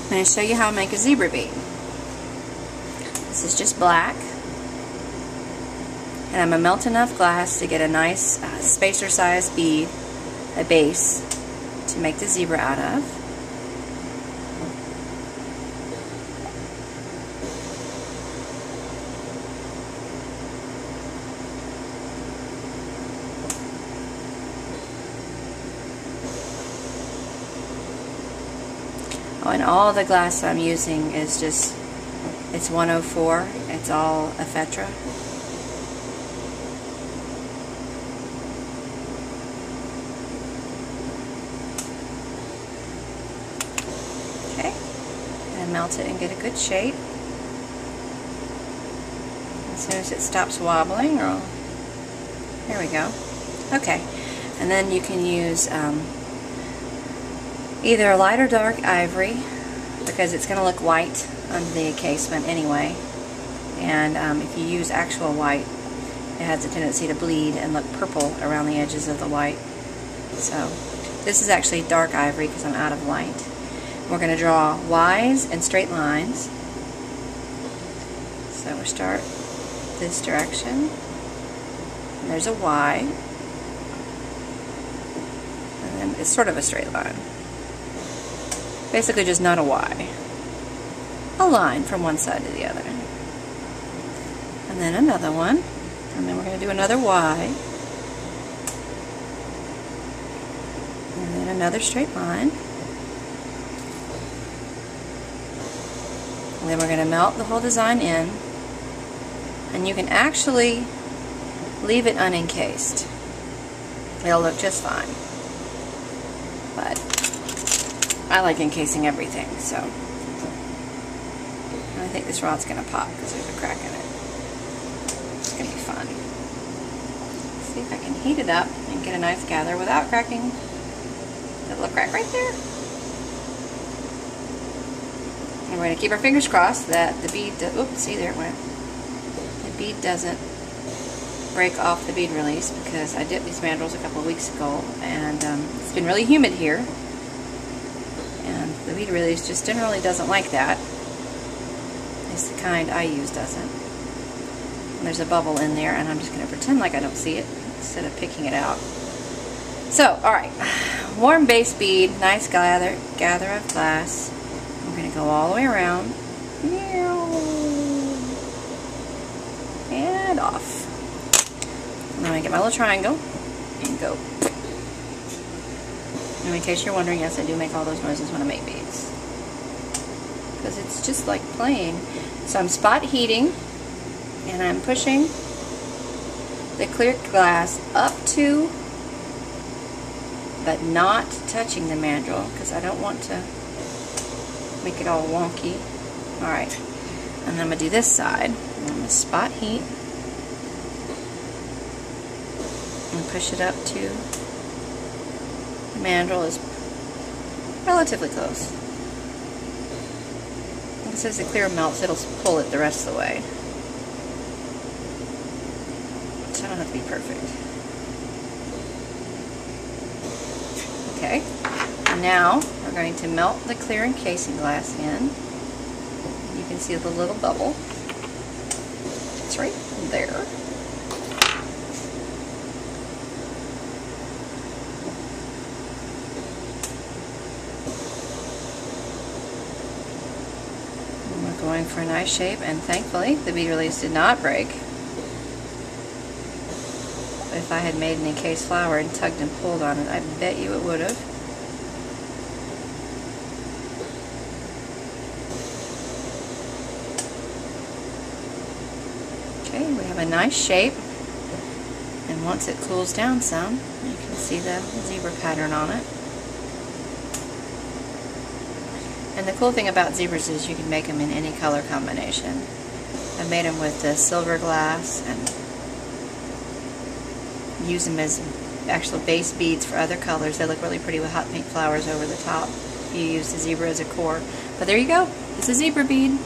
I'm going to show you how to make a zebra bead. This is just black, and I'm going to melt enough glass to get a nice spacer size bead, a base, to make the zebra out of. Oh, and all the glass I'm using is just, it's 104. It's all Ephetra. Okay, and melt it and get a good shape. As soon as it stops wobbling, or there we go. Okay, and then you can use either a light or dark ivory, because it's going to look white under the encasement anyway, and if you use actual white, it has a tendency to bleed and look purple around the edges of the white. So this is actually dark ivory because I'm out of light. We're going to draw Ys and straight lines. So we'll start this direction, and there's a Y, and then it's sort of a straight line. Basically just not a Y. A line from one side to the other. And then another one. And then we're going to do another Y. And then another straight line. And then we're going to melt the whole design in. And you can actually leave it unencased. It'll look just fine. But I like encasing everything, so I think this rod's going to pop because there's a crack in it. It's going to be fun. Let's see if I can heat it up and get a nice gather without cracking. That little crack right there. And we're going to keep our fingers crossed that the bead, oops, see there it went. The bead doesn't break off the bead release, because I dipped these mandrels a couple of weeks ago, and it's been really humid here. And the bead release just generally doesn't like that. At least the kind I use doesn't. And there's a bubble in there, and I'm just going to pretend like I don't see it instead of picking it out. So, alright, warm base bead, nice gather of glass. I'm going to go all the way around. And off. And then I get my little triangle and go. And in case you're wondering, yes, I do make all those noises when I make beads, because it's just like playing. So I'm spot heating, and I'm pushing the clear glass up to, but not touching the mandrel, because I don't want to make it all wonky. Alright, and then I'm going to do this side. I'm going to spot heat and push it up to the mandrel is relatively close. As soon as the clear melts, it'll pull it the rest of the way. So I don't have to be perfect. Okay, and now we're going to melt the clear encasing glass in. You can see the little bubble. It's right there. Going for a nice shape, and thankfully the bead release did not break. If I had made an encased flower and tugged and pulled on it, I bet you it would have. Okay, we have a nice shape, and once it cools down some, you can see the zebra pattern on it. And the cool thing about zebras is you can make them in any color combination. I've made them with the silver glass and use them as actual base beads for other colors. They look really pretty with hot pink flowers over the top if you use the zebra as a core. But there you go. It's a zebra bead.